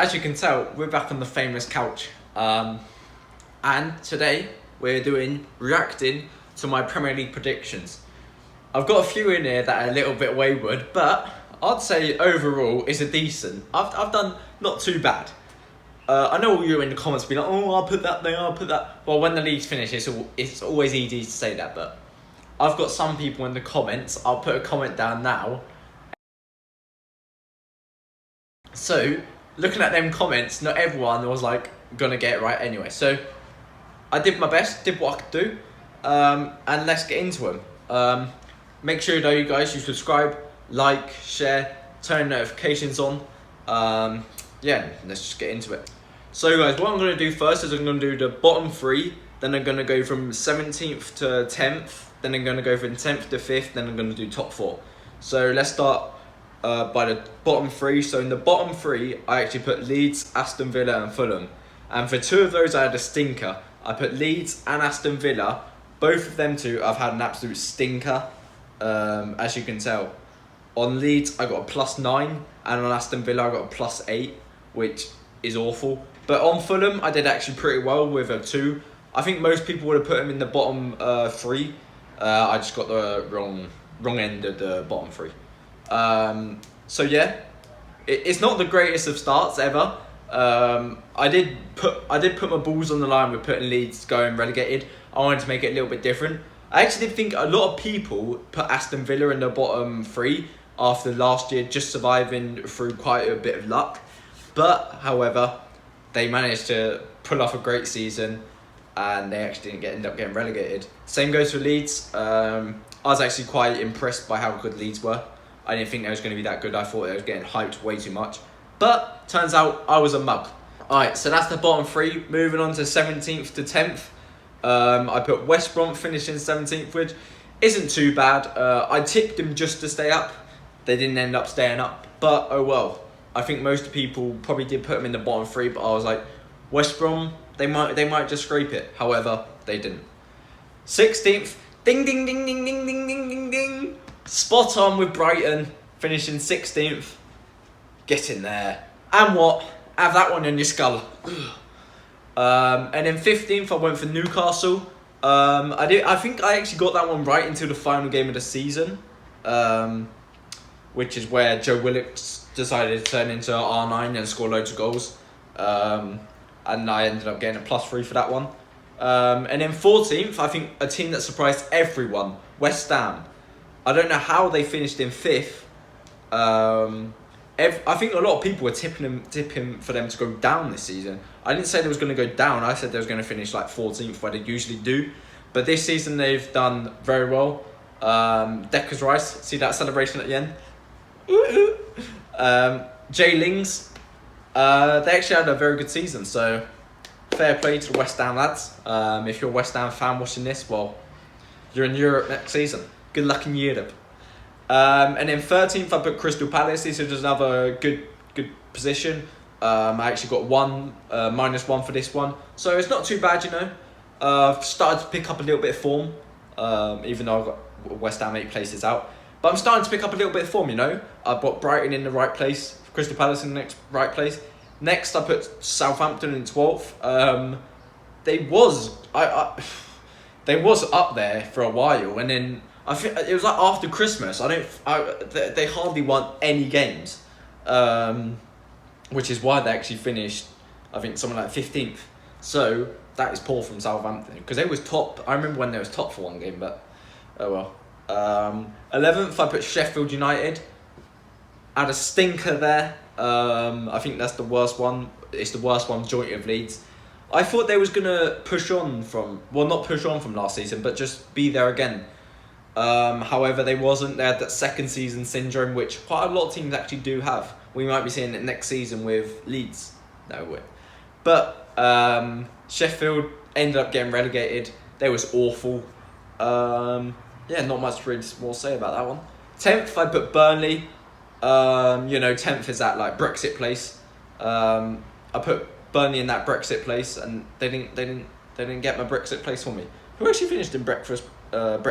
as you can tell, we're back on the famous couch. And today we're reacting to my Premier League predictions. I've got a few in here that are a little bit wayward, but I'd say overall is a decent. I've done not too bad. I know all you in the comments be like, oh, I'll put that there, I'll put that. Well, when the league's finished, it's always easy to say that, but I've got some people in the comments. I'll put a comment down now. So, looking at them comments, not everyone was like gonna get it right anyway. So, I did my best, did what I could do, and let's get into them. Make sure though, you guys, you subscribe, like, share, turn notifications on. Yeah, let's just get into it. So guys, what I'm going to do first is I'm going to do the bottom three, then I'm going to go from 17th to 10th, then I'm going to go from 10th to 5th, then I'm going to do top four. So let's start by the bottom three. So in the bottom three, I actually put Leeds, Aston Villa and Fulham. And for two of those, I had a stinker. I put Leeds and Aston Villa. Both of them two, I've had an absolute stinker, as you can tell. On Leeds, I got a +9, and on Aston Villa, I got a +8, which is awful. But on Fulham, I did actually pretty well with a 2. I think most people would have put him in the bottom 3. I just got the wrong end of the bottom 3. So yeah, it's not the greatest of starts ever. I did put my balls on the line with putting Leeds going relegated. I wanted to make it a little bit different. I actually did think a lot of people put Aston Villa in the bottom 3 after last year just surviving through quite a bit of luck. But, however, they managed to pull off a great season and they actually didn't end up getting relegated. Same goes for Leeds. I was actually quite impressed by how good Leeds were. I didn't think they was going to be that good. I thought they was getting hyped way too much. But, turns out I was a mug. Alright, so that's the bottom 3. Moving on to 17th to 10th. I put West Brom finishing 17th, which isn't too bad. I tipped them just to stay up. They didn't end up staying up, but oh well. I think most people probably did put them in the bottom 3, but I was like, West Brom, they might just scrape it. However, they didn't. 16th, ding ding ding ding ding ding ding ding ding. Spot on with Brighton, finishing 16th. Get in there. And what? Have that one in your skull. And then 15th, I went for Newcastle. I think I actually got that one right until the final game of the season, which is where Joe Willock decided to turn into R9 and score loads of goals. And I ended up getting a +3 for that one. And then 14th, I think a team that surprised everyone, West Ham. I don't know how they finished in 5th. I think a lot of people were tipping for them to go down this season. I didn't say they was going to go down. I said they was going to finish like 14th, where they usually do. But this season they've done very well. Decker's Rice, see that celebration at the end? Jay Lings, they actually had a very good season. So fair play to the West Ham lads. If you're a West Ham fan watching this, well, you're in Europe next season. Good luck in Europe. And then 13th, I put Crystal Palace. This is another good position. I actually got -1 for this one, so it's not too bad, you know. I've started to pick up a little bit of form, even though I've got West Ham 8 places out. But I'm starting to pick up a little bit of form, you know. I've got Brighton in the right place, Crystal Palace in the right place. Next, I put Southampton in 12th. They was up there for a while, and then I think it was like after Christmas. They hardly won any games, which is why they actually finished, I think, something like 15th. So that is poor from Southampton, because they was top. I remember when they was top for one game, but oh well. 11th, I put Sheffield United. Had a stinker there. I think that's the worst one. It's the worst one jointly of Leeds. I thought they was gonna not push on from last season, but just be there again. However, they wasn't. They had that second season syndrome, which quite a lot of teams actually do have. We might be seeing it next season with Leeds. No way. But Sheffield ended up getting relegated. They was awful. Yeah, not much really more to say about that one. 10th, I put Burnley. 10th is that like Brexit place. I put Burnley in that Brexit place, and they didn't get my Brexit place for me. Who actually finished in breakfast? In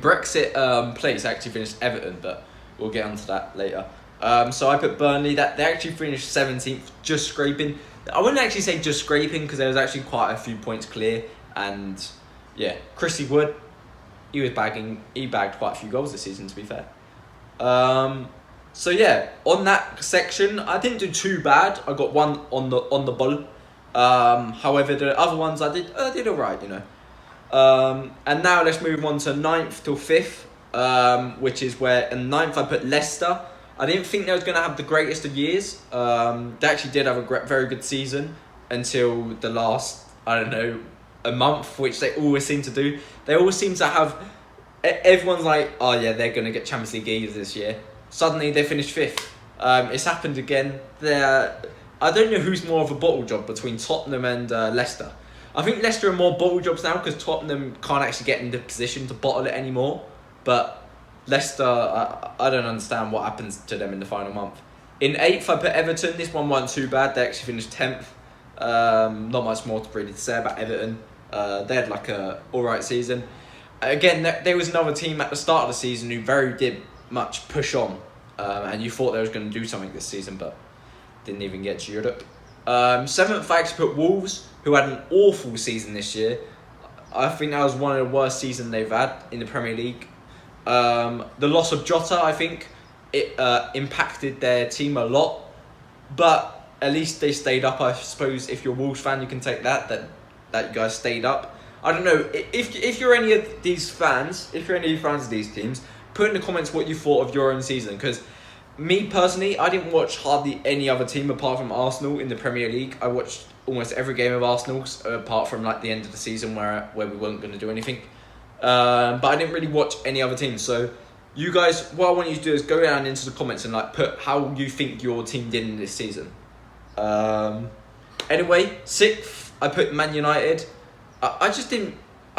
Brexit place, I actually finished Everton, but we'll get onto that later. So I put Burnley, that they actually finished 17th, just scraping. I wouldn't actually say just scraping, because there was actually quite a few points clear. And yeah, Chrissy Wood, he bagged quite a few goals this season, to be fair. So yeah, on that section, I didn't do too bad. I got one on the ball. However, the other ones I did alright, you know. And now let's move on to 9th till 5th, which is where in 9th I put Leicester. I didn't think they was going to have the greatest of years. They actually did have a very good season until the last, I don't know, a month, which they always seem to do. They always seem to have, everyone's like, oh yeah, they're going to get Champions League either this year. Suddenly they finished 5th. It's happened again. I don't know who's more of a bottle job between Tottenham and Leicester. I think Leicester are more bottle jobs now, because Tottenham can't actually get in the position to bottle it anymore. But Leicester, I don't understand what happens to them in the final month. In 8th, I put Everton. This one wasn't too bad. They actually finished 10th. Not much more to really say about Everton. They had like a alright season. Again, there was another team at the start of the season who did much push on. And you thought they was going to do something this season, but didn't even get to Europe. 7th, I actually put Wolves, who had an awful season this year. I think that was one of the worst seasons they've had in the Premier League. The loss of Jota, I think, it impacted their team a lot. But at least they stayed up, I suppose. If you're a Wolves fan, you can take that you guys stayed up. I don't know, if you're any of these fans, if you're any fans of these teams, put in the comments what you thought of your own season, because me personally, I didn't watch hardly any other team apart from Arsenal in the Premier League. I watched almost every game of Arsenal's apart from like the end of the season where we weren't going to do anything. But I didn't really watch any other teams. So you guys, what I want you to do is go down into the comments and like put how you think your team did in this season. Anyway, 6th, I put Man United. I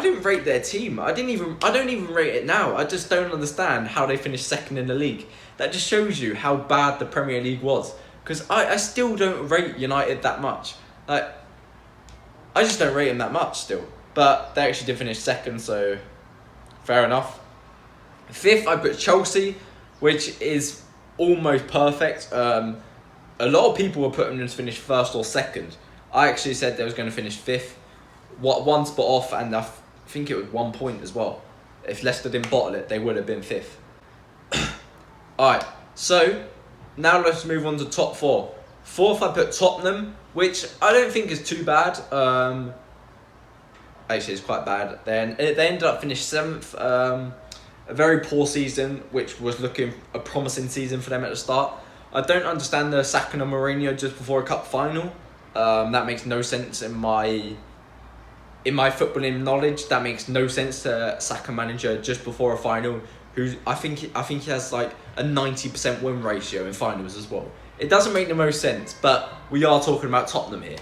didn't rate their team. I don't even rate it now. I just don't understand how they finished 2nd in the league. That just shows you how bad the Premier League was. Because I still don't rate United that much. Like, I just don't rate them that much still. But they actually did finish 2nd, so fair enough. 5th, I put Chelsea, which is almost perfect. A lot of people were putting them to finish 1st or 2nd. I actually said they was going to finish 5th. One spot off, and I think it was 1 point as well. If Leicester didn't bottle it, they would have been 5th. Alright, so now let's move on to top 4. 4th, I put Tottenham, which I don't think is too bad. Actually, it's quite bad. Then they ended up finished 7th. A very poor season, which was looking a promising season for them at the start. I don't understand the sacking of Mourinho just before a cup final. That makes no sense in my footballing knowledge. That makes no sense to sack a manager just before a final. I think he has like a 90% win ratio in finals as well. It doesn't make the most sense, but we are talking about Tottenham here.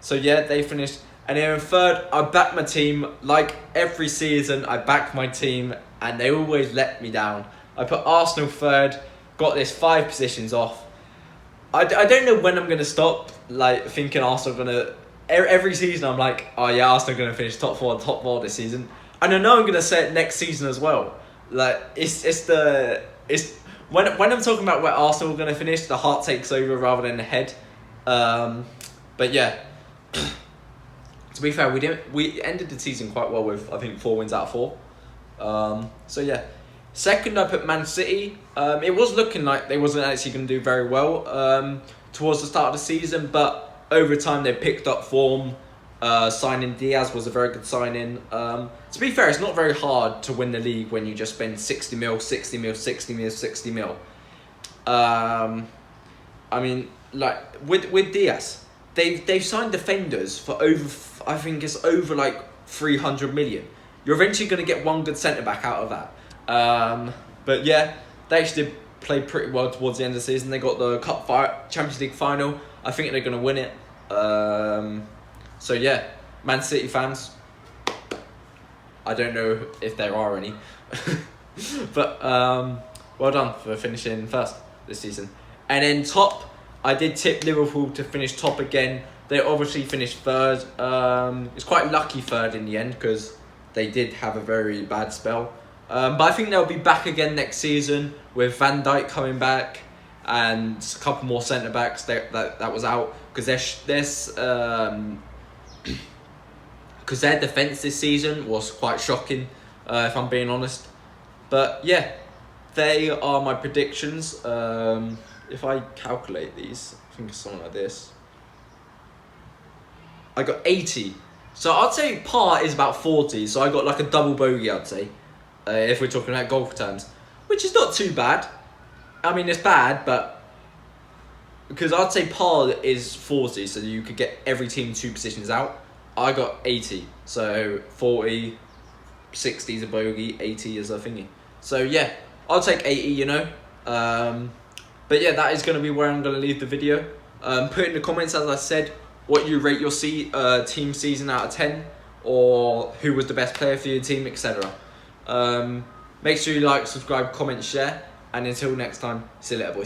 So yeah, they finished. And then in 3rd, I backed my team. Like every season, I back my team, and they always let me down. I put Arsenal 3rd, got this 5 positions off. I don't know when I'm going to stop like thinking Arsenal are going to... Every season I'm like, oh yeah, Arsenal are going to finish top 4 this season. And I know I'm going to say it next season as well. Like, when I'm talking about where Arsenal are going to finish, the heart takes over rather than the head. But yeah... To be fair, we ended the season quite well with, I think, 4 wins out of 4. So yeah. 2nd, I put Man City. It was looking like they wasn't actually going to do very well towards the start of the season, but over time they picked up form. Signing Diaz was a very good signing. To be fair, it's not very hard to win the league when you just spend 60 mil, 60 mil, 60 mil, 60 mil. I mean, like with Diaz, they've signed defenders for I think it's over like 300 million. You're eventually going to get one good centre back out of that. But yeah, they actually did play pretty well towards the end of the season. They got the Champions League final. I think they're going to win it. So yeah, Man City fans, I don't know if there are any, but well done for finishing 1st this season. And then top, I did tip Liverpool to finish top again. They obviously finished 3rd. It's quite lucky 3rd in the end because they did have a very bad spell. But I think they'll be back again next season with Van Dijk coming back and a couple more centre backs that was out because their defence this season was quite shocking, if I'm being honest. But yeah, they are my predictions. If I calculate these, I think it's something like this. I got 80. So I'd say par is about 40. So I got like a double bogey, I'd say, if we're talking about golf terms, which is not too bad. I mean, it's bad, but because I'd say par is 40, so you could get every team 2 positions out. I got 80, so 40, 60 is a bogey, 80 is a thingy. So yeah, I'll take 80, you know. But yeah, that is going to be where I'm going to leave the video. Put in the comments, as I said, what you rate your team season out of 10, or who was the best player for your team, etc. Make sure you like, subscribe, comment, share, and until next time, see you later, boys.